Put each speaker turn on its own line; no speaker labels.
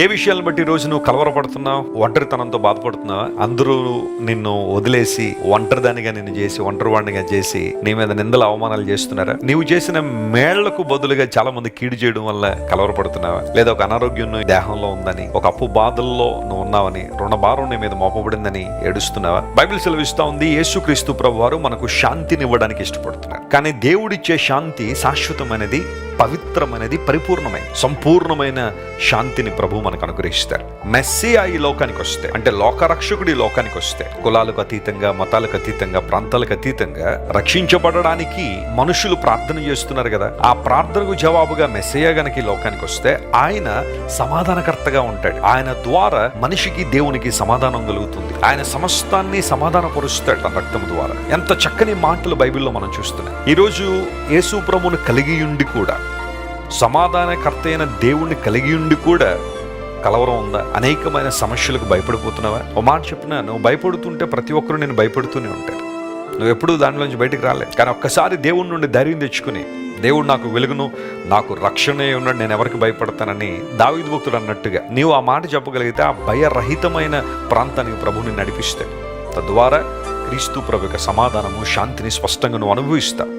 ఏ విషయాలను బట్టి ఈ రోజు నువ్వు కలవరపడుతున్నావు, ఒంటరితనంతో బాధపడుతున్నావా? అందరూ నిన్ను వదిలేసి ఒంటరిదానిగా నిన్ను చేసి ఒంటరివాడినిగా చేసి నీ మీద నిందలు అవమానాలు చేస్తున్నారా? నీవు చేసిన మేళ్లకు బదులుగా చాలా మంది కీడు చేయడం వల్ల కలవరపడుతున్నావా? లేదా ఒక అనారోగ్యం దేహంలో ఉందని, ఒక అప్పు బాధల్లో నువ్వు ఉన్నావని, రుణభారం నీ మీద మోపబడిందని ఏడుస్తున్నావా? బైబిల్ సెలవిస్తా ఉంది, యేసుక్రీస్తు ప్రభువారు మనకు శాంతిని ఇవ్వడానికి ఇష్టపడుతున్నారు. కానీ దేవుడిచ్చే శాంతి శాశ్వతమైనది, పవిత్రమైనది, పరిపూర్ణమైన సంపూర్ణమైన శాంతిని ప్రభు మనకు అనుగ్రహిస్తారు. మెస్సియా ఈ లోకానికి వస్తే, అంటే లోకరక్షకుడు ఈ లోకానికి వస్తే, కులాలకు అతీతంగా, మతాలకు అతీతంగా, ప్రాంతాలకు అతీతంగా రక్షించబడడానికి మనుషులు ప్రార్థన చేస్తున్నారు కదా. ఆ ప్రార్థనకు జవాబుగా మెస్సియా గనక ఈ లోకానికి వస్తే ఆయన సమాధానకర్తగా ఉంటాడు. ఆయన ద్వారా మనిషికి దేవునికి సమాధానం కలుగుతుంది. ఆయన సమస్తాన్ని సమాధానపరుస్తాడు తన రక్తం ద్వారా. ఎంత చక్కని మాటలు బైబిల్లో మనం చూస్తున్నాం. ఈరోజు యేసు ప్రభువును కలిగి ఉండి కూడా, సమాధానకర్త అయిన దేవుణ్ణి కలిగి ఉండి కూడా కలవరం ఉందా? అనేకమైన సమస్యలకు భయపడిపోతున్నావా? ఓ మాట చెప్పినా, నువ్వు భయపడుతుంటే ప్రతి ఒక్కరు నేను భయపడుతూనే ఉంటారు. నువ్వు ఎప్పుడూ దానిలోంచి బయటకు రాలే. కానీ ఒక్కసారి దేవుడి నుండి ధైర్యం తెచ్చుకుని, దేవుడు నాకు వెలుగును, నాకు రక్షణే ఉన్నాడు, నేను ఎవరికి భయపడతానని దావీదు భక్తుడు అన్నట్టుగా నీవు ఆ మాట చెప్పగలిగితే ఆ భయరహితమైన ప్రాంతానికి ప్రభువుని నడిపిస్తాడు. తద్వారా క్రీస్తు ప్రభు యొక్క సమాధానము, శాంతిని స్పష్టంగా నువ్వు అనుభవిస్తావు.